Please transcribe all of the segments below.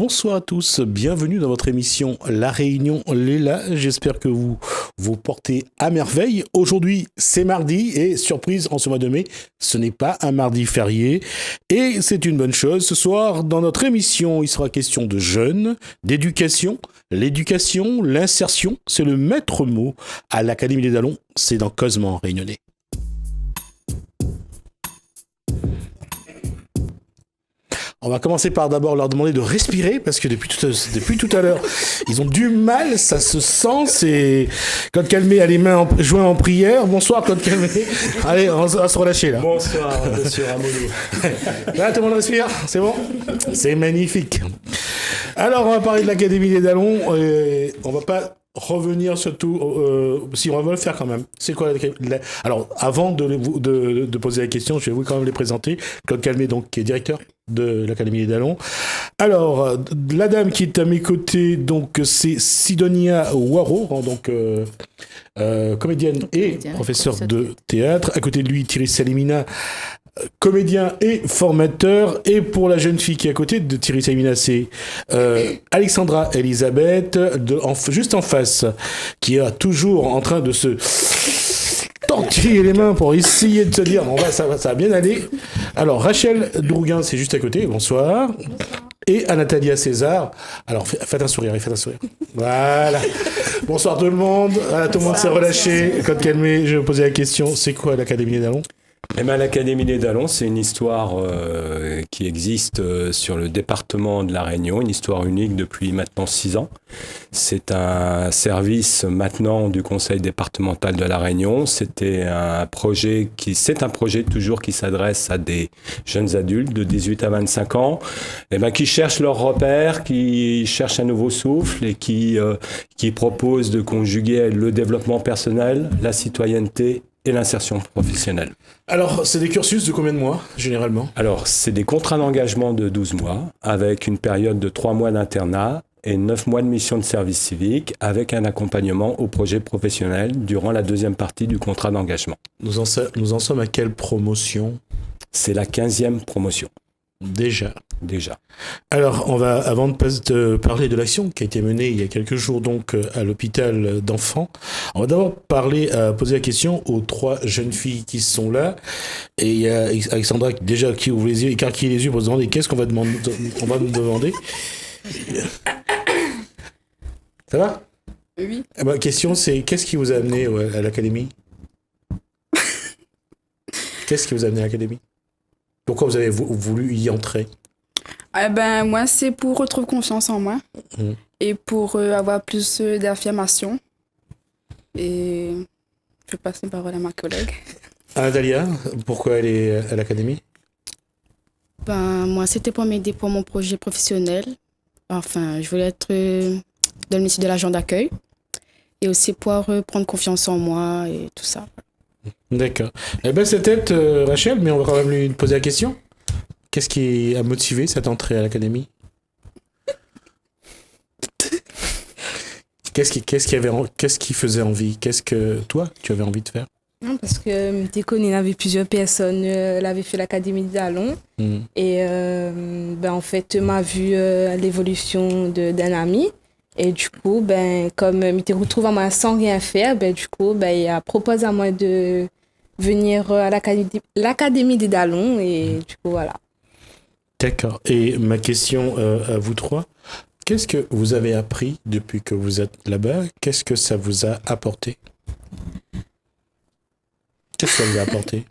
Bonsoir à tous, bienvenue dans votre émission La Réunion Léla. J'espère que vous vous portez à merveille. Aujourd'hui, c'est mardi et surprise en ce mois de mai, ce n'est pas un mardi férié et c'est une bonne chose. Ce soir, dans notre émission, il sera question de jeunes, d'éducation. L'éducation, l'insertion, c'est le maître mot à l'Académie des Dallons, c'est dans Cosement Réunionnais. On va commencer par d'abord leur demander de respirer parce que depuis tout à l'heure, ils ont du mal, ça se sent. C'est Claude Calmet a les mains jointes en prière. Bonsoir Claude Calmet. Allez, on va se relâcher là. Bonsoir monsieur Ramoulou. Là, tout le monde respire, c'est bon? C'est magnifique. Alors, on va parler de l'Académie des Dallons. On va pas revenir surtout, si on va le faire quand même. C'est quoi Alors, avant de poser la question, je vais vous quand même les présenter. Claude Calmet, donc, qui est directeur de l'Académie des Dallons. Alors, la dame qui est à mes côtés, donc, c'est Sidonia Waro, donc comédienne et professeure de théâtre. À côté de lui, Thierry Salimina, comédien et formateur. Et pour la jeune fille qui est à côté de Thierry Salimina, c'est Alexandra Elisabeth, juste en face, qui est toujours en train de se tortiller les mains pour essayer de se dire bon, ça va bien aller. Alors Rachel Drouguin, c'est juste à côté, bonsoir. Et Anatalia César. Alors faites un sourire. Voilà. Bonsoir tout le monde. Voilà, tout le monde s'est relâché. Claude Calmet, je vais vous poser la question, c'est quoi l'Académie des Dallons ? Eh bien, l'Académie des Dallons, c'est une histoire qui existe sur le département de La Réunion, une histoire unique depuis maintenant 6 ans. C'est un service maintenant du conseil départemental de La Réunion. C'est un projet toujours qui s'adresse à des jeunes adultes de 18 à 25 ans, qui cherchent leur repère, qui cherchent un nouveau souffle et qui proposent de conjuguer le développement personnel, la citoyenneté et l'insertion professionnelle. Alors, c'est des cursus de combien de mois, généralement ? Alors, c'est des contrats d'engagement de 12 mois, avec une période de 3 mois d'internat et 9 mois de mission de service civique, avec un accompagnement au projet professionnel durant la deuxième partie du contrat d'engagement. Nous en sommes à quelle promotion ? C'est la 15e promotion. Déjà. Alors, avant de parler de l'action qui a été menée il y a quelques jours donc à l'hôpital d'enfants, on va d'abord poser la question aux 3 jeunes filles qui sont là. Et il y a Alexandra déjà qui ouvre les yeux, écarquille les yeux pour se demander qu'est-ce qu'on va nous demander. Ça va ? Oui. Ma question c'est qu'est-ce qui vous a amené à l'académie ? Qu'est-ce qui vous a amené à l'académie ? Pourquoi vous avez voulu y entrer ? Moi, c'est pour retrouver confiance en moi et pour avoir plus d'affirmation. Et je passe la parole à ma collègue. Natalia, pourquoi elle est à l'académie ? Moi, c'était pour m'aider pour mon projet professionnel. Enfin, je voulais être dans le métier de l'agent d'accueil et aussi pour prendre confiance en moi et tout ça. D'accord. C'est peut-être Rachel, mais on va quand même lui poser la question. Qu'est-ce qui a motivé cette entrée à l'académie ? Qu'est-ce qui faisait envie ? Qu'est-ce que toi, tu avais envie de faire ? Non, parce que tu connais, il y avait plusieurs personnes, l'avaient fait l'Académie des Dallons. Et en fait, m'a vu l'évolution d'un ami. Et du coup, comme il te retrouve à moi sans rien faire, du coup, il a proposé à moi de venir à l'Académie des Dallons. Et du coup, voilà. D'accord. Et ma question à vous 3, qu'est-ce que vous avez appris depuis que vous êtes là-bas ? Qu'est-ce que ça vous a apporté ? Qu'est-ce que ça vous a apporté ?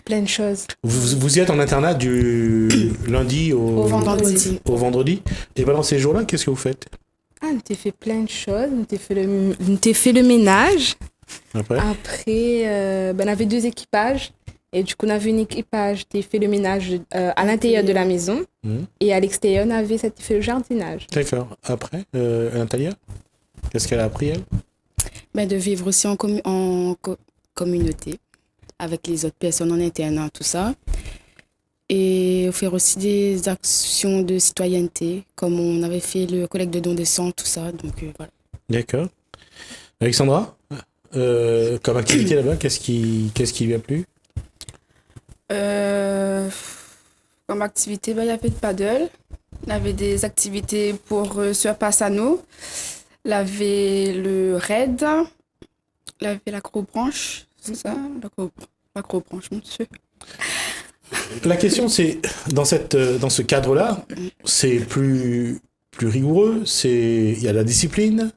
Plein de choses. Vous y êtes en internat du lundi au vendredi. Et pendant ces jours-là, qu'est-ce que vous faites ? On t'a fait plein de choses. On t'a fait le ménage. Après, on avait 2 équipages. Et du coup, on avait un équipage qui fait le ménage à l'intérieur de la maison. Et à l'extérieur, on avait fait le jardinage. D'accord. Après, Natalia, qu'est-ce qu'elle a appris, elle ? De vivre aussi en communauté avec les autres personnes en internat, tout ça. Et faire aussi des actions de citoyenneté, comme on avait fait le collecte de dons de sang, tout ça. Donc, voilà. D'accord. Alexandra, comme activité là-bas, qu'est-ce qui lui a plu ? Comme activité, il y avait de paddle. Il y avait des activités pour sur Passano. Il y avait le raid. Il y avait l'acrobranche. C'est ça? L'acrobranche, mon Dieu. La question, c'est, dans ce cadre-là, c'est plus rigoureux, il y a la discipline.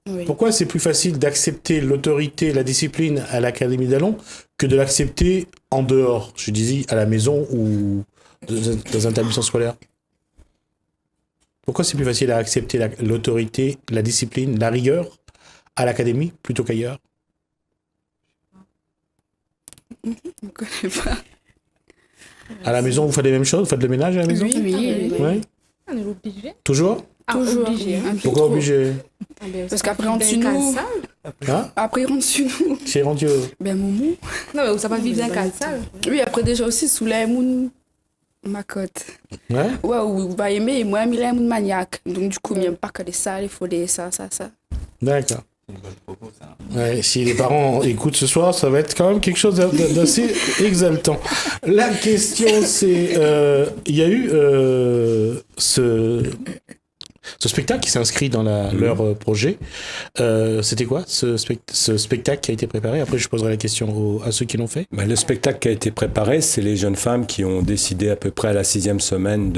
Oui. Pourquoi c'est plus facile d'accepter l'autorité, la discipline à l'Académie d'Allons que de l'accepter en dehors, je disais, à la maison ou dans un établissement scolaire? Pourquoi c'est plus facile à accepter l'autorité, la discipline, la rigueur à l'Académie plutôt qu'ailleurs? Je ne connais pas. À la maison, vous faites les mêmes choses? Vous faites le ménage à la maison? Oui. Ouais. On est obligé. Toujours? Toujours. Obligé. Un peu Pourquoi trop. obligé? Parce qu'après, on tue nous. Hein? Après, on tue nous. C'est rendu. Ben, Moumou. Non, mais ça va vivre dans la salle. Oui, après, déjà aussi, sous les moun, ma cote. Ouais? Ouais, ou va aimer, moi, il est moun maniaque. Donc, du coup, il n'aime pas que les salles, il faut les ça. D'accord. Ouais, si les parents écoutent ce soir, ça va être quand même quelque chose d'assez exaltant. La question, c'est, il y a eu ce spectacle qui s'inscrit dans leur projet. C'était quoi ce spectacle qui a été préparé? Après, je poserai la question à ceux qui l'ont fait. Le spectacle qui a été préparé, c'est les jeunes femmes qui ont décidé à peu près à la 6e semaine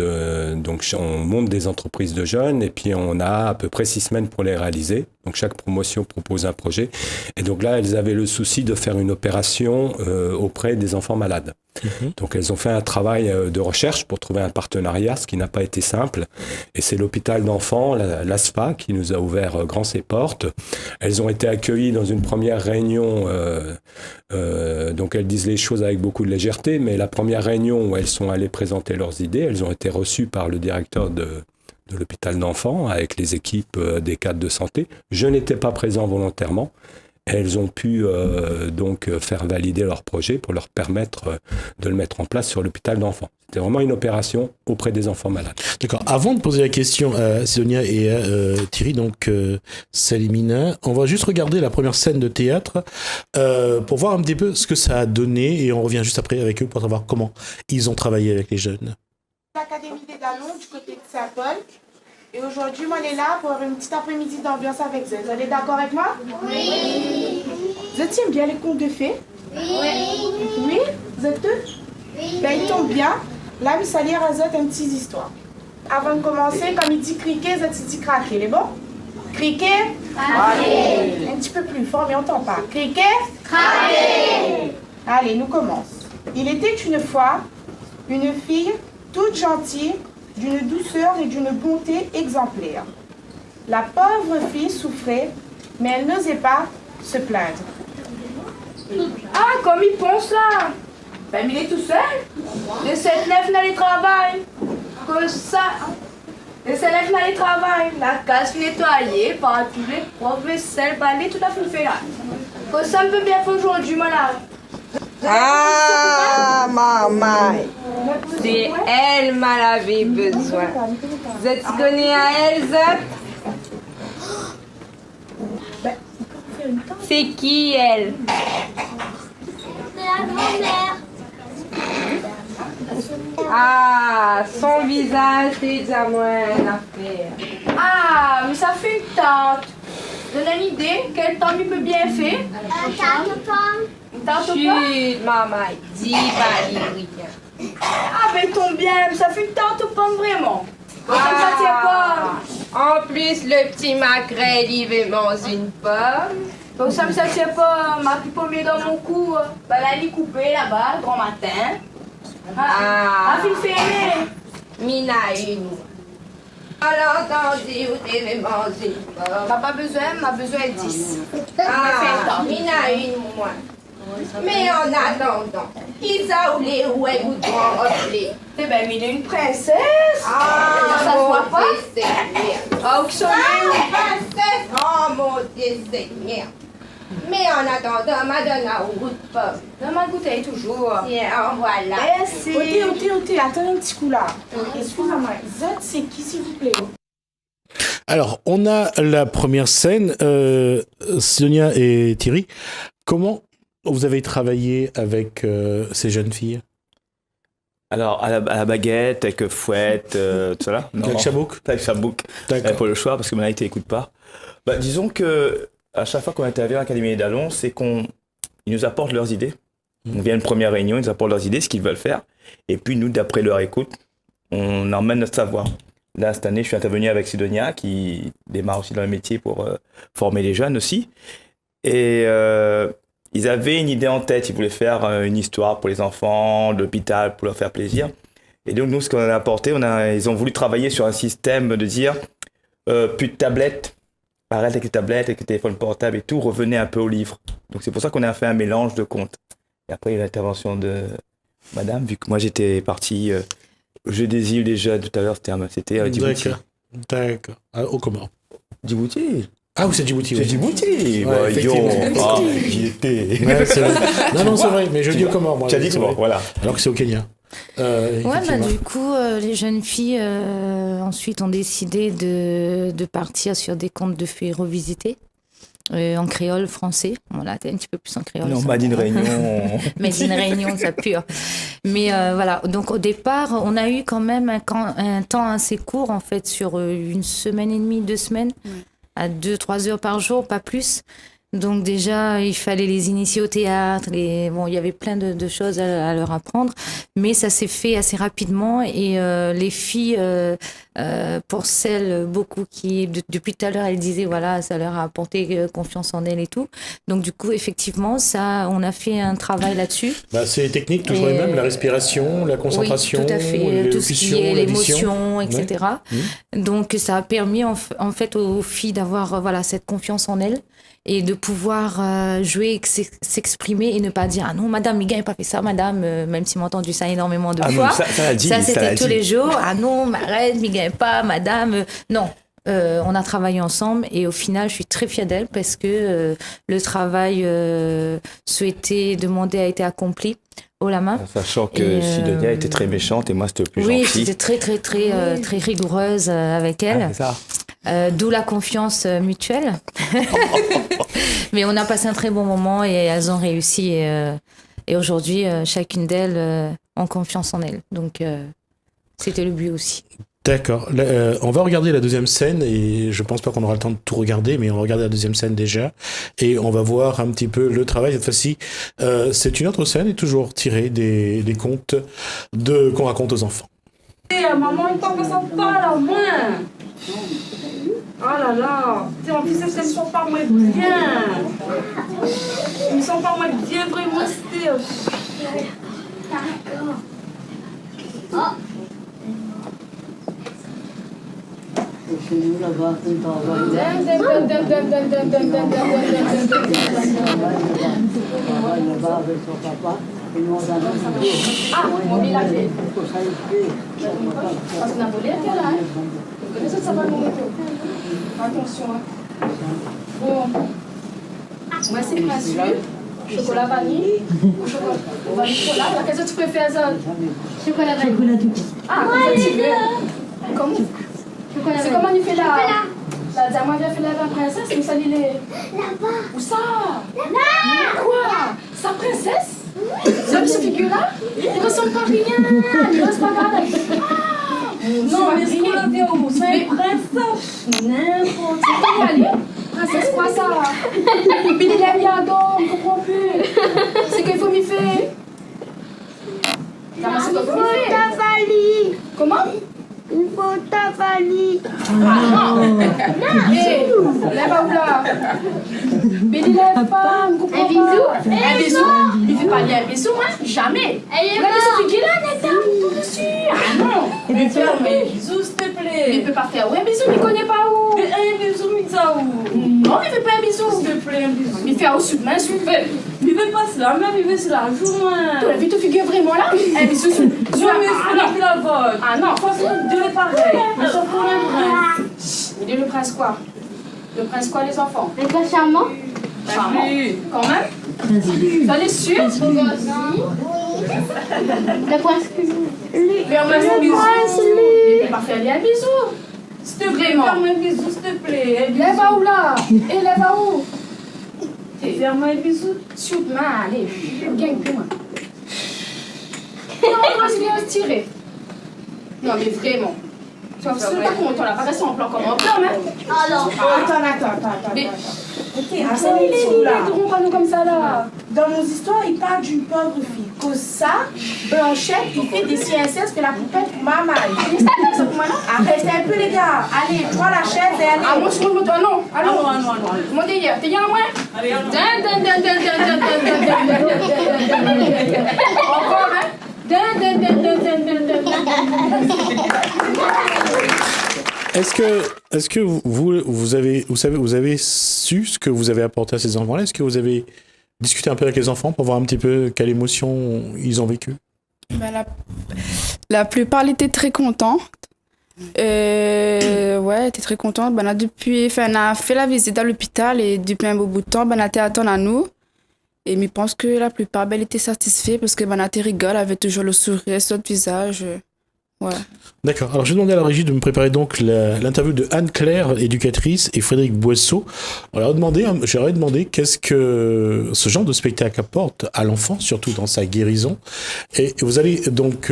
donc on monte des entreprises de jeunes et puis on a à peu près 6 semaines pour les réaliser. Donc chaque promotion propose un projet. Et donc là, elles avaient le souci de faire une opération auprès des enfants malades. Donc elles ont fait un travail de recherche pour trouver un partenariat, ce qui n'a pas été simple. Et c'est l'hôpital d'enfants, l'ASFA, qui nous a ouvert grand ses portes. Elles ont été accueillies dans une première réunion, donc elles disent les choses avec beaucoup de légèreté, mais la première réunion où elles sont allées présenter leurs idées, elles ont été reçues par le directeur de l'hôpital d'enfants avec les équipes des cadres de santé. Je n'étais pas présent volontairement. Elles ont pu donc faire valider leur projet pour leur permettre de le mettre en place sur l'hôpital d'enfants. C'était vraiment une opération auprès des enfants malades. D'accord. Avant de poser la question à Sidonia et à Thierry, donc Salimina, on va juste regarder la première scène de théâtre pour voir un petit peu ce que ça a donné et on revient juste après avec eux pour savoir comment ils ont travaillé avec les jeunes. L'Académie des Dallons du côté de Saint-Paul. Et aujourd'hui, moi, on est là pour avoir une petite après-midi d'ambiance avec eux. Vous êtes d'accord avec moi? Oui. Vous êtes bien les contes de fées? Oui. Oui? Vous êtes tous? Oui. Ben, ils tombent bien. Là, il s'allait à une petite histoire. Avant de commencer, comme il dit criquer, vous êtes dit craquer. Les bon? Criquer? Craquer. Un petit peu plus fort, mais on n'entend pas. Criquer? Craquer. Allez, nous commençons. Il était une fois une fille toute gentille, d'une douceur et d'une bonté exemplaire. La pauvre fille souffrait, mais elle n'osait pas se plaindre. Ah, comme il pense là! Ben, il est tout seul. Les 7-9 n'allait travailler. Comme ça. Les 7-9 n'allait travailler. La case nettoyée par tous les profs, vaisselle, balai, tout à fait là. Comme ça me peut bien faire aujourd'hui, malade. Ah, maman, c'est elle m'en avait besoin. Vous êtes donné à elle, Zot? C'est qui, elle? C'est la grand-mère. Ah, son visage, c'est déjà moins une affaire. Ah, mais ça fait une tante. Donne une idée, quelle tante il peut bien faire? Tante Pomme. Une tante au pas? Chut, maman, dis pas rien. Ah, ben tombe bien, mais ça fait une tante aux pommes vraiment. Ça me tient pas. En plus, le petit maquerel, il veut manger une pomme. Donc ça me tient pas, ma petite pomme est dans mon cou. Ben là, elle est coupée là-bas, grand matin. Ah, fille fermée. Mina une. Alors, entendu, où tu veux manger une pomme? T'as pas besoin, m'a besoin de 10. Ah, Mina une, moi. Mais en attendant, Isaoulé, où est vous devant appeler? Eh ben, mais il est une princesse. Ah, ça se voit pas. Dieu Seigneur. Ah, où sont les Princesse, oh mon Dieu Seigneur. Mais en attendant, Madonna, où goûte pas? dans ma bouteille toujours. Tiens, en voilà. Merci. Ôtez, attendez un petit coup là. Excusez-moi, Zot, c'est qui s'il vous plaît? Alors, on a la première scène. Sidonia et Thierry, comment vous avez travaillé avec ces jeunes filles? Alors, à la baguette, avec fouette, tout ça là. Avec chabouk. Avec chabouk. Pour le choix, parce que maintenant, il t'écoute pas. Bah, disons que à chaque fois qu'on intervient à l'Académie des Dallons, c'est qu'ils nous apportent leurs idées. On vient à une première réunion, ils nous apportent leurs idées, ce qu'ils veulent faire. Et puis, nous, d'après leur écoute, on emmène notre savoir. Là, cette année, je suis intervenu avec Sidonia, qui démarre aussi dans le métier pour former les jeunes aussi. Et ils avaient une idée en tête. Ils voulaient faire une histoire pour les enfants, l'hôpital, pour leur faire plaisir. Et donc, nous, ce qu'on a apporté, ils ont voulu travailler sur un système de dire plus de tablettes, arrête avec les tablettes, avec les téléphones portables et tout, revenez un peu au livre. Donc, c'est pour ça qu'on a fait un mélange de contes. Et après, il y a l'intervention de madame, vu que moi, j'étais parti au jeu des îles déjà tout à l'heure, c'était à Djibouti. D'accord. Au Comores. Djibouti. Ah oui, c'est Djibouti. C'est Djibouti. Ouais, J'y étais. Ouais, c'est vrai. Non, c'est vrai, mais je dis au Comores, moi. Tu as dit Comores, voilà. Alors que c'est au Kenya. Du coup, les jeunes filles ensuite ont décidé de partir sur des contes de fées revisités. En créole français. Bon, là, t'es un petit peu plus en créole. Non, Made in Réunion. Made in Réunion, ça pure. Mais voilà, donc au départ, on a eu quand même un temps assez court, en fait, sur 1 semaine et demie, 2 semaines, à 2-3 heures par jour, pas plus. Donc déjà, il fallait les initier au théâtre. Bon, il y avait plein de choses à leur apprendre. Mais ça s'est fait assez rapidement. Et les filles, pour celles, beaucoup qui, depuis tout à l'heure, elles disaient, voilà, ça leur a apporté confiance en elles et tout. Donc du coup, effectivement, on a fait un travail là-dessus. C'est les techniques toujours les mêmes, la respiration, la concentration, oui, tout à fait, tout ce qui est l'émotion, etc. Ouais. Donc ça a permis en fait aux filles d'avoir cette confiance en elles. Et de pouvoir jouer, s'exprimer et ne pas dire « Ah non, madame, Miguel n'a pas fait ça, madame », même si m'a entendu ça énormément de fois. Ça, c'était tous les jours. « Ah non, arrête, Miguel pas, madame ». Non, on a travaillé ensemble et au final, je suis très fière d'elle parce que le travail souhaité, demandé a été accompli haut la main. Sachant que Sidonia était très méchante et moi, c'était plus gentil. Oui, j'étais très rigoureuse avec elle. C'est ça. D'où la confiance mutuelle. Mais on a passé un très bon moment et elles ont réussi. Et aujourd'hui, chacune d'elles ont confiance en elles. Donc, c'était le but aussi. D'accord. On va regarder la deuxième scène et je pense pas qu'on aura le temps de tout regarder, mais on va regarder la deuxième scène déjà et on va voir un petit peu le travail. Cette fois-ci, c'est une autre scène et toujours tirée des contes qu'on raconte aux enfants. Maman, il ne ça pas la main. Oh là là, en plus, elles ne sont pas moins bien. Ils ne sont pas moins bien, vraiment, c'était... Chez nous, là-bas, on là-bas avec son papa. Et nous, on a mobile à clé. Parce qu'on a volé à là. Vous connaissez ça va nous mettre. Attention. Bon. Moi, c'est précieux. Chocolat vanille. Chocolat. Qu'est-ce que tu préfères ça? Chocolat vanille. Ah, tu veux. Comment? C'est comment il fait la diamant vient faire la princesse, mais ça il est là-bas. Où ça? Là. Quoi? Sa princesse? Ça ce figure là? Il ressemble pas à rien. Il reste pas pareil. Non, mais c'est quoi mais princesse? N'importe quoi. Princesse quoi ça? Mais il a mis à dos, on comprend plus. C'est qu'il faut m'y faire. Comment? Il faut t'avaler. Ah non. Hé, lève à où là? Mais il lève pas, on comprend pas. Un bisou? Un bisou? Il fait pas un bisou, moi? Jamais. Il a bisou qui là, Neta, tout dessus. Ah non. Mais fais un bisou, s'il te plaît. Il peut pas faire un bisou, il connaît pas où. Mais un bisou, il ça où? Non, il fait pas un bisou. S'il te plaît, un bisou. Il fait au sud, main sud. Il veut pas cela, même il veut cela. Joue-moi. Tu l'as vu, tu figures vraiment là? Un bisou sur la vote. Ah non, deux est pareil. Ils sont pour le prince. Il est le prince quoi? Le prince quoi, les enfants? Le prince charmant? Charmant. Quand même? Ça l'est sûr? Le prince lui. Le prince lui. Il peut pas faire un bisou. S'il te plaît, fais-moi un bisou, s'il te plaît. Lève à où là? Et lève à où? Fais-moi un bisou. Sur main, allez. Gagne plus moi. on va se tirer. Non, mais vraiment. Tu vas pas content, là, pas rester en plan comme un plan, hein. Alors, attends. Mais... Ok, il est pas nous comme ça, là. Dans nos histoires, il parle d'une pauvre fille. Cause ça, Blanchette, il fait des CSS, fait la poupette pour maman. Arrêtez un peu, les gars. Allez, prends la chaise et allez. Ah, moi, je monte, non. Allons. Mon délire, t'es bien, moi? Encore, hein? Est-ce que vous avez su ce que vous avez apporté à ces enfants-là? Est-ce que vous avez discuté un peu avec les enfants pour voir un petit peu quelle émotion ils ont vécu? Ben, la plupart étaient très contents. Ouais, étaient très contents. Ben, on a fait la visite à l'hôpital et depuis un beau bout de temps, ben, on a été attendre à nous. Et je pense que la plupart ben, étaient satisfaits parce que ben, on rigole, avait toujours le sourire sur le visage. Ouais. D'accord. Alors, je vais demander à la régie de me préparer donc l'interview de Anne-Claire, éducatrice, et Frédéric Boisseau. J'aurais demandé qu'est-ce que ce genre de spectacle apporte à l'enfant, surtout dans sa guérison. Et vous allez donc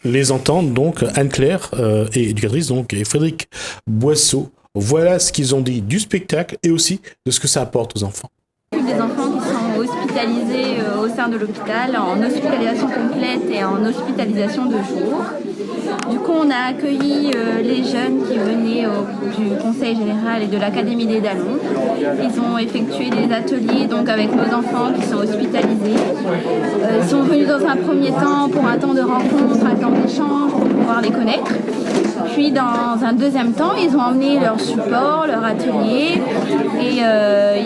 les entendre, donc Anne-Claire, éducatrice, donc, et Frédéric Boisseau. Voilà ce qu'ils ont dit du spectacle et aussi de ce que ça apporte aux enfants. Des enfants qui sont hospitalisés au sein de l'hôpital en hospitalisation complète et en hospitalisation de jour. Du coup, on a accueilli les jeunes qui venaient du Conseil général et de l'Académie des Dallons. Ils ont effectué des ateliers donc, avec nos enfants qui sont hospitalisés. Ils sont venus dans un premier temps pour un temps de rencontre, un temps d'échange pour pouvoir les connaître. Puis dans un deuxième temps, ils ont emmené leur support, leur atelier et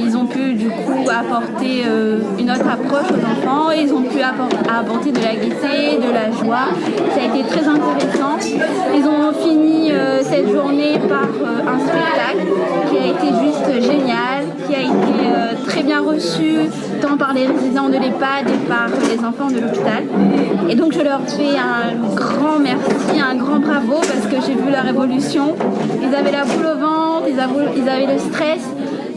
ils ont pu du coup apporter une autre approche aux enfants et ils ont pu apporter de la gaieté, de la joie. Ça a été très intéressant. Ils ont fini cette journée par un spectacle qui a été juste génial, qui a été très bien reçu tant par les résidents de l'EHPAD et par les enfants de l'hôpital. Et donc je leur fais un grand merci, un grand bravo parce que j'ai vu leur évolution. Ils avaient la boule au ventre, ils avaient le stress.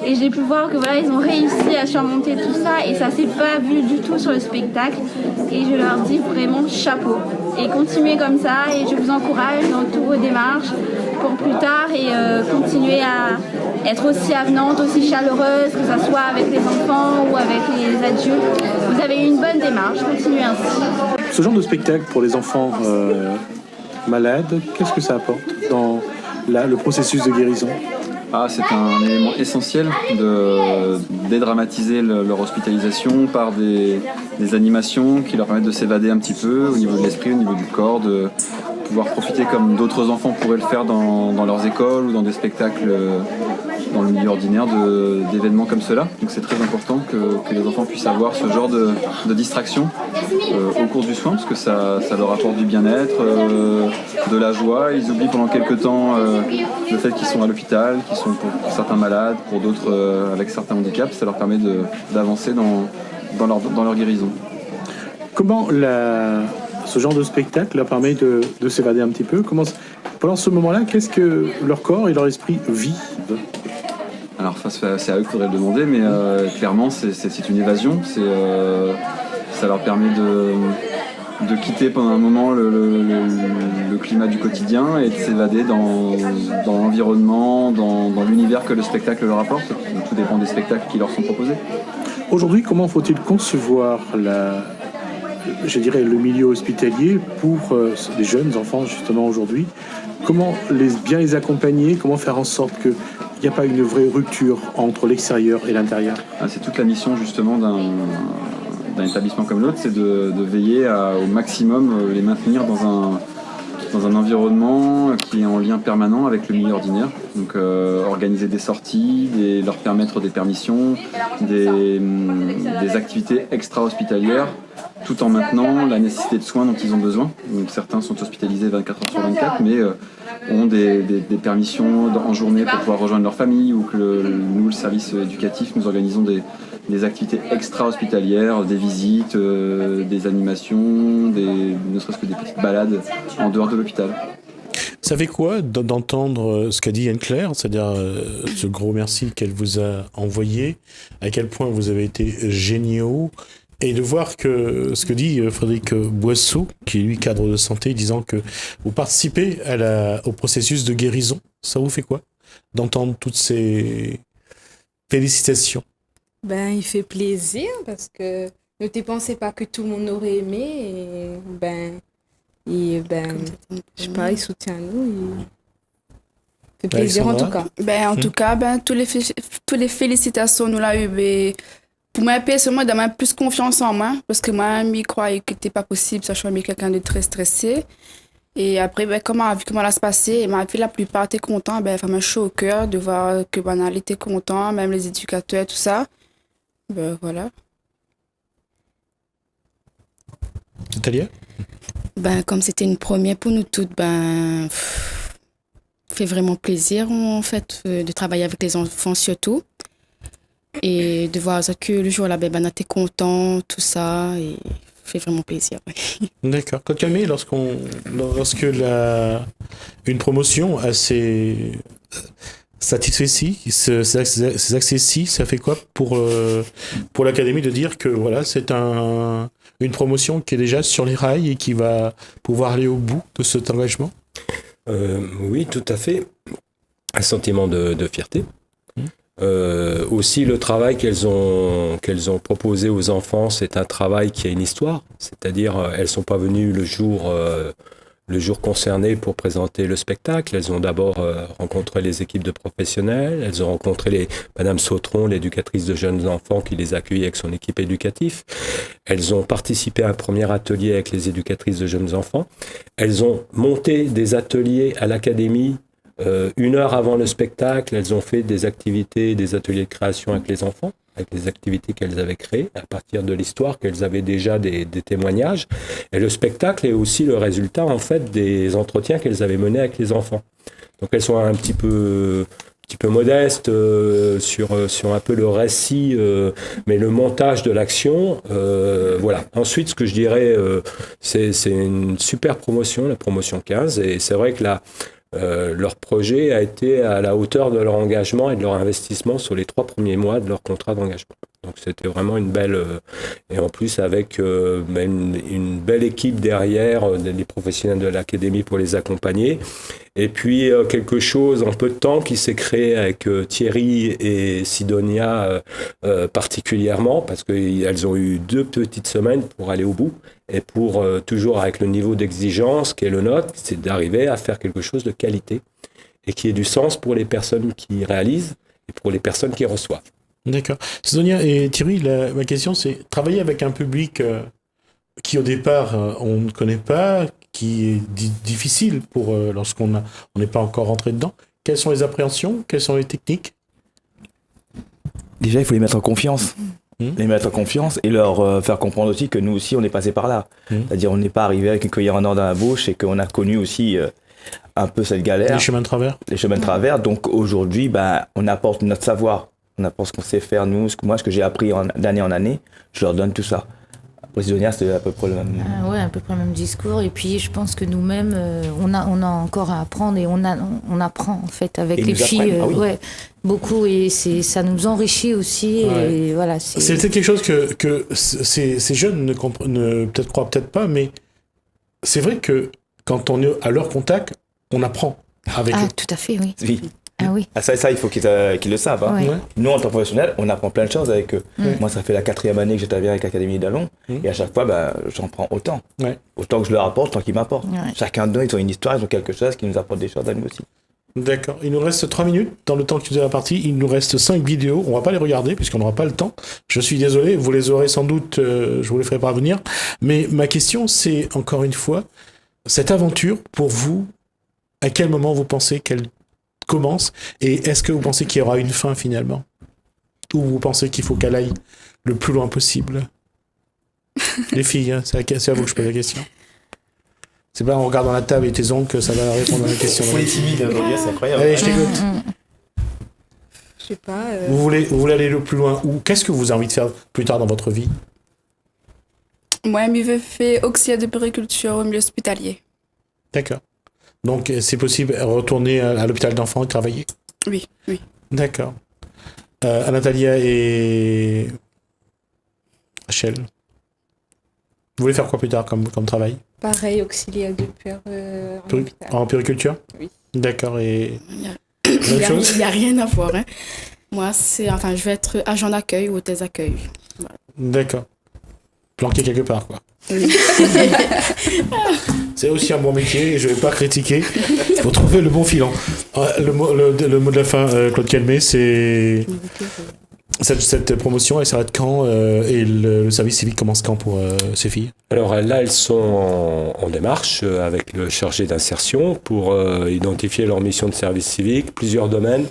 Et j'ai pu voir que voilà, ils ont réussi à surmonter tout ça et ça s'est pas vu du tout sur le spectacle. Et je leur dis vraiment chapeau. Et continuez comme ça et je vous encourage dans toutes vos démarches pour plus tard et continuer à être aussi avenante, aussi chaleureuse, que ce soit avec les enfants ou avec les adultes. Vous avez eu une bonne démarche, continuez ainsi. Ce genre de spectacle pour les enfants malades, qu'est-ce que ça apporte dans le processus de guérison? C'est un élément essentiel de dédramatiser leur hospitalisation par des animations qui leur permettent de s'évader un petit peu au niveau de l'esprit, au niveau du corps, de pouvoir profiter comme d'autres enfants pourraient le faire dans leurs écoles ou dans des spectacles dans le milieu ordinaire d'événements comme cela. Donc c'est très important que les enfants puissent avoir ce genre de distraction au cours du soin parce que ça leur apporte du bien-être, de la joie. Ils oublient pendant quelques temps le fait qu'ils sont à l'hôpital, qu'ils sont pour certains malades, pour d'autres avec certains handicaps. Ça leur permet d'avancer dans leur guérison. Comment ce genre de spectacle leur permet de s'évader un petit peu? Pendant ce moment-là, qu'est-ce que leur corps et leur esprit vivent? Alors c'est à eux qu'il faudrait le demander, mais clairement c'est une évasion. Ça leur permet de quitter pendant un moment le climat du quotidien et de s'évader dans l'environnement, dans l'univers que le spectacle leur apporte. Donc, tout dépend des spectacles qui leur sont proposés. Aujourd'hui, comment faut-il concevoir le milieu hospitalier pour les jeunes enfants justement aujourd'hui? Comment bien les accompagner? Comment faire en sorte qu'il n'y a pas une vraie rupture entre l'extérieur et l'intérieur? C'est toute la mission justement d'un établissement comme l'autre, c'est de veiller au maximum les maintenir dans un environnement qui est en lien permanent avec le milieu ordinaire. Donc organiser des sorties, leur permettre des permissions, des activités extra-hospitalières, tout en maintenant la nécessité de soins dont ils ont besoin. Donc, certains sont hospitalisés 24 heures sur 24, mais ont des permissions en journée pour pouvoir rejoindre leur famille, ou que nous, le service éducatif, nous organisons des activités extra-hospitalières, des visites, des animations, ne serait-ce que des petites balades en dehors de l'hôpital. Ça fait quoi d'entendre ce qu'a dit Anne-Claire, c'est-à-dire ce gros merci qu'elle vous a envoyé, à quel point vous avez été géniaux, Et de voir que ce que dit Frédéric Boisseau, qui est lui cadre de santé, disant que vous participez au processus de guérison, ça vous fait quoi d'entendre toutes ces félicitations? Ben, il fait plaisir parce que ne te pensais pas que tout le monde aurait aimé et je sais pas, il soutient nous. Il fait plaisir en tout cas. En tout cas, toutes les félicitations nous l'a eu. Pour moi, personnellement, j'ai même plus confiance en moi parce que moi, je croyais que c'était pas possible, sachant que je suis quelqu'un de très stressé. Et après, comment ça se passait, et ma fille, la plupart étaient contents, vraiment chaud au cœur de voir que elle était content, même les éducateurs, tout ça. Voilà. Natalia? Comme c'était une première pour nous toutes, fait vraiment plaisir en fait de travailler avec les enfants surtout. Et de voir que le jour là, on était content, tout ça, et fait vraiment plaisir. D'accord. Quand Camille, lorsque une promotion assez satisfait, ces accès-ci, ça fait quoi pour l'académie de dire que voilà, c'est une promotion qui est déjà sur les rails et qui va pouvoir aller au bout de cet engagement? Oui, tout à fait. Un sentiment de fierté. Aussi, le travail qu'elles ont proposé aux enfants, c'est un travail qui a une histoire. C'est-à-dire, elles ne sont pas venues le jour concerné pour présenter le spectacle. Elles ont d'abord rencontré les équipes de professionnels. Elles ont rencontré Madame Sautron, l'éducatrice de jeunes enfants qui les accueille avec son équipe éducative. Elles ont participé à un premier atelier avec les éducatrices de jeunes enfants. Elles ont monté des ateliers à l'académie. 1 heure avant le spectacle, elles ont fait des ateliers de création avec les enfants, avec les activités qu'elles avaient créées, à partir de l'histoire qu'elles avaient déjà des témoignages. Et le spectacle est aussi le résultat, en fait, des entretiens qu'elles avaient menés avec les enfants. Donc elles sont un petit peu modestes sur un peu le récit, mais le montage de l'action, voilà. Ensuite, ce que je dirais, c'est une super promotion, la promotion 15, et c'est vrai que leur projet a été à la hauteur de leur engagement et de leur investissement sur les 3 premiers mois de leur contrat d'engagement. Donc c'était vraiment une belle... et en plus avec une belle équipe derrière, des professionnels de l'académie pour les accompagner. Et puis quelque chose en peu de temps qui s'est créé avec Thierry et Sidonia particulièrement, parce qu'elles ont eu 2 petites semaines pour aller au bout. Et pour toujours avec le niveau d'exigence qui est le nôtre, c'est d'arriver à faire quelque chose de qualité et qui ait du sens pour les personnes qui réalisent et pour les personnes qui reçoivent. D'accord. Sidonia et Thierry, ma question c'est travailler avec un public qui au départ on ne connaît pas, qui est difficile pour lorsqu'on n'est pas encore rentré dedans. Quelles sont les appréhensions? Quelles sont les techniques? Déjà, il faut les mettre en confiance. Les mettre en confiance et leur faire comprendre aussi que nous aussi on est passé par là. C'est-à-dire on n'est pas arrivé avec une cuillère en or dans la bouche et qu'on a connu aussi un peu cette galère. Les chemins de travers. Les chemins de travers. Donc aujourd'hui, on apporte notre savoir, on apporte ce qu'on sait faire nous, ce que j'ai appris d'année en année, je leur donne tout ça. Après Sidonia, c'était à peu près le même. Ouais, à peu près le même discours. Et puis je pense que nous-mêmes, on a encore à apprendre et on apprend en fait avec les filles, ouais, beaucoup, et ça nous enrichit aussi. Ouais. Et voilà. C'est peut-être quelque chose que ces jeunes ne croient peut-être pas, mais c'est vrai que quand on est à leur contact, on apprend avec eux. Ah, tout à fait, oui. Oui. Ah oui. Ah, ça, il faut qu'ils le savent. Hein. Ouais. Nous, en tant que professionnels, on apprend plein de choses avec eux. Moi, ça fait la 4e année que j'interviens avec l'Académie d'Allons, et à chaque fois, j'en prends autant. Autant que je leur apporte, autant qu'ils m'apportent. Chacun d'eux, ils ont une histoire, ils ont quelque chose qui nous apporte des choses à nous aussi. D'accord. Il nous reste 3 minutes dans le temps que tu faisais la partie. Il nous reste 5 vidéos. On va pas les regarder puisqu'on n'aura pas le temps. Je suis désolé. Vous les aurez sans doute. Je vous les ferai parvenir. Mais ma question, c'est encore une fois, cette aventure, pour vous, à quel moment vous pensez qu'elle commence, et est-ce que vous pensez qu'il y aura une fin finalement, ou vous pensez qu'il faut qu'elle aille le plus loin possible? Les filles, hein, c'est à vous que je pose la question. C'est pas en regardant la table et tes ongles que ça va répondre à la question. Faut les timides aujourd'hui, c'est incroyable. Allez, je t'écoute. Je sais pas. Vous voulez aller le plus loin, ou qu'est-ce que vous avez envie de faire plus tard dans votre vie? Moi, je veux faire auxiliaire de périculture au milieu hospitalier. D'accord. Donc, c'est possible de retourner à l'hôpital d'enfants et travailler? Oui, oui. D'accord. Natalia et Rachel, Vous voulez faire quoi plus tard comme travail? Pareil, auxiliaire de père en hôpital. En puériculture? Oui. D'accord, et... Il n'y a rien à voir. Hein. Moi, je vais être agent d'accueil ou hôtesse d'accueil. Voilà. D'accord. Planqué quelque part, quoi. Oui. C'est aussi un bon métier et je ne vais pas critiquer. Il faut trouver le bon filon. Le mot de la fin, Claude Calmet, c'est... Cette promotion, elle s'arrête quand et le service civique commence quand pour ces filles? Alors là, elles sont en démarche avec le chargé d'insertion pour identifier leur mission de service civique, plusieurs domaines,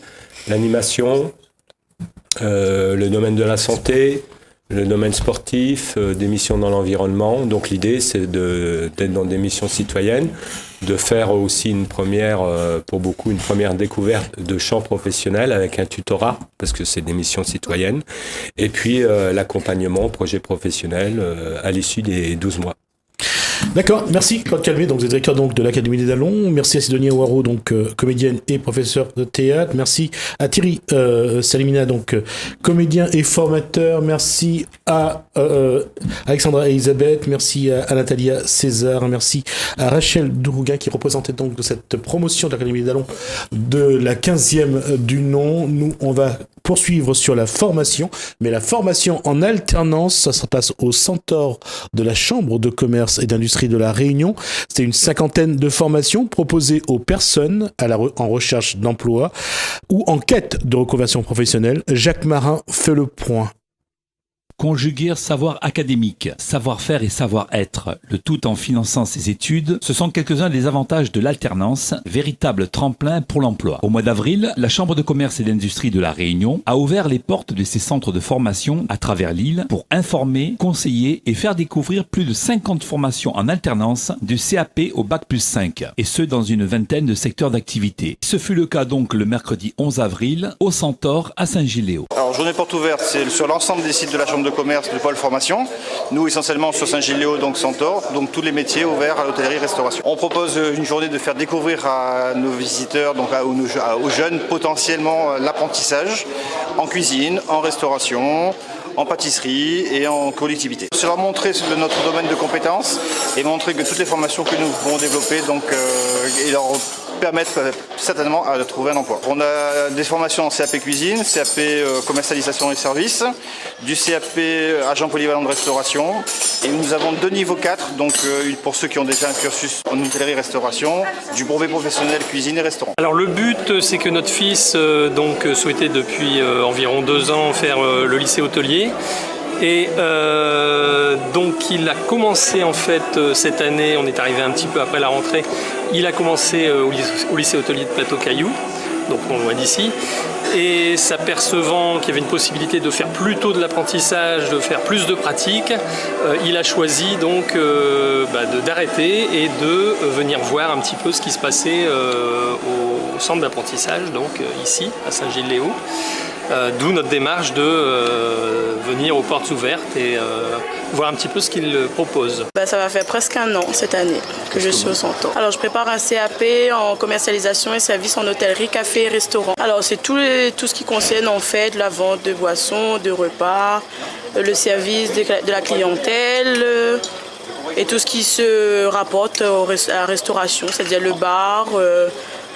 l'animation, le domaine de la santé, le domaine sportif, des missions dans l'environnement. Donc l'idée, c'est d'être dans des missions citoyennes, de faire aussi pour beaucoup, une première découverte de champs professionnels avec un tutorat, parce que c'est des missions citoyennes, et puis l'accompagnement au projet professionnel à l'issue des 12 mois. D'accord, merci Claude Calmet, donc vous êtes directeur donc, de l'Académie des Dallons. Merci à Sidonia Ouaro, donc comédienne et professeur de théâtre. Merci à Thierry Salimina, donc comédien et formateur. Merci à Alexandra et Elisabeth. Merci à Natalia César. Merci à Rachel Dourouga qui représentait donc cette promotion de l'Académie des Dallons de la 15e du nom. Nous, on va poursuivre sur la formation, mais la formation en alternance, ça se passe au Centaure de la Chambre de commerce et d'industrie de la Réunion. C'est une 50aine de formations proposées aux personnes en recherche d'emploi ou en quête de reconversion professionnelle. Jacques Marin fait le point. Conjuguer savoir académique, savoir-faire et savoir-être, le tout en finançant ses études, ce sont quelques-uns des avantages de l'alternance, véritable tremplin pour l'emploi. Au mois d'avril, la Chambre de commerce et d'industrie de la Réunion a ouvert les portes de ses centres de formation à travers l'île pour informer, conseiller et faire découvrir plus de 50 formations en alternance du CAP au Bac+5, et ce dans une vingtaine de secteurs d'activité. Ce fut le cas donc le mercredi 11 avril au Centaure à Saint-Gilléo. Alors journée porte ouverte, c'est sur l'ensemble des sites de la Chambre de commerce du pôle formation. Nous essentiellement sur Saint-Gilléo, donc Centaure, donc tous les métiers ouverts à l'hôtellerie-restauration. On propose une journée de faire découvrir à nos visiteurs, donc aux jeunes potentiellement l'apprentissage en cuisine, en restauration, en pâtisserie et en collectivité. C'est leur montrer notre domaine de compétences et montrer que toutes les formations que nous pouvons développer et leur permettre certainement de trouver un emploi. On a des formations en CAP cuisine, CAP commercialisation et services, du CAP agent polyvalent de restauration et nous avons 2 niveaux 4, donc pour ceux qui ont déjà un cursus en hôtellerie-restauration, du brevet professionnel cuisine et restaurant. Alors le but, c'est que notre fils souhaitait depuis environ 2 ans faire le lycée hôtelier. Et donc il a commencé en fait cette année, on est arrivé un petit peu après la rentrée, il a commencé au lycée hôtelier de Plateau-Caillou, donc non loin d'ici, et s'apercevant qu'il y avait une possibilité de faire plutôt de l'apprentissage, de faire plus de pratique, il a choisi donc d'arrêter et de venir voir un petit peu ce qui se passait au centre d'apprentissage, donc ici à Saint-Gilles-Léo. D'où notre démarche de venir aux portes ouvertes et voir un petit peu ce qu'ils proposent. Ça va faire presque 1 an cette année que je suis au Centaure. Alors je prépare un CAP en commercialisation et services en hôtellerie, café et restaurant. Alors c'est tout ce qui concerne en fait la vente de boissons, de repas, le service de la clientèle et tout ce qui se rapporte à la restauration, c'est-à-dire le bar,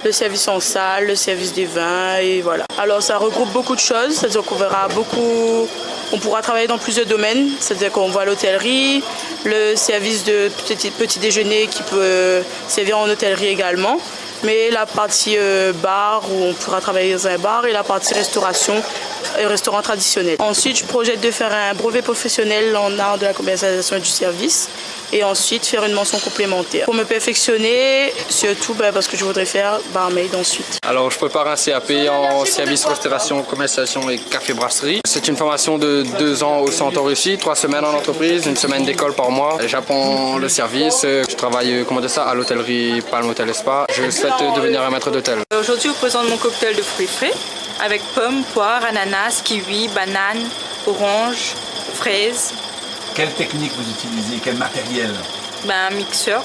le service en salle, le service des vins et voilà. Alors ça regroupe beaucoup de choses, c'est-à-dire qu'on verra beaucoup, on pourra travailler dans plusieurs domaines, c'est-à-dire qu'on voit l'hôtellerie, le service de petit déjeuner qui peut servir en hôtellerie également, mais la partie bar où on pourra travailler dans un bar et la partie restauration et restaurant traditionnel. Ensuite, je projette de faire un brevet professionnel en art de la commercialisation et du service et ensuite faire une mention complémentaire. Pour me perfectionner, surtout parce que je voudrais faire barmaid ensuite. Alors je prépare un CAP en service, restauration, commercialisation et café-brasserie. C'est une formation de 2 ans au Centaure ici, 3 semaines en entreprise, 1 semaine d'école par mois. J'apprends le service, je travaille à l'hôtellerie Palme Hôtel et Spa. Je souhaite devenir un maître d'hôtel. Aujourd'hui, je vous présente mon cocktail de fruits frais avec pommes, poires, ananas, kiwi, bananes, oranges, fraises. Quelle technique vous utilisez? Quel matériel? Un mixeur.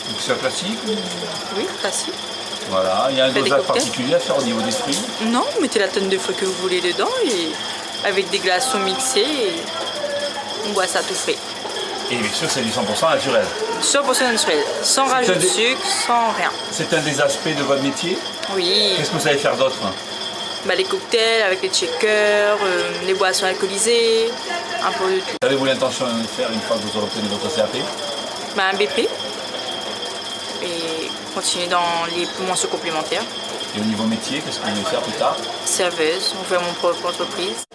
Mixeur classique? Oui, classique. Voilà, il y a un dosage particulier à faire au niveau des fruits? Non, vous mettez la tonne de fruits que vous voulez dedans et avec des glaçons mixés et on boit ça tout frais. Et bien sûr, c'est du 100% naturel. 100% naturel, sans rajout de sucre, sans rien. C'est un des aspects de votre métier. Oui. Qu'est-ce que vous savez faire d'autre? Les cocktails avec les shakers, les boissons alcoolisées, un peu de tout. Avez-vous l'intention de faire une fois que vous aurez obtenu votre CAP? Un BP et continuer dans les mentions complémentaires. Et au niveau métier, qu'est-ce que vous voulez faire plus tard? Serveuse, ouvrir mon propre entreprise.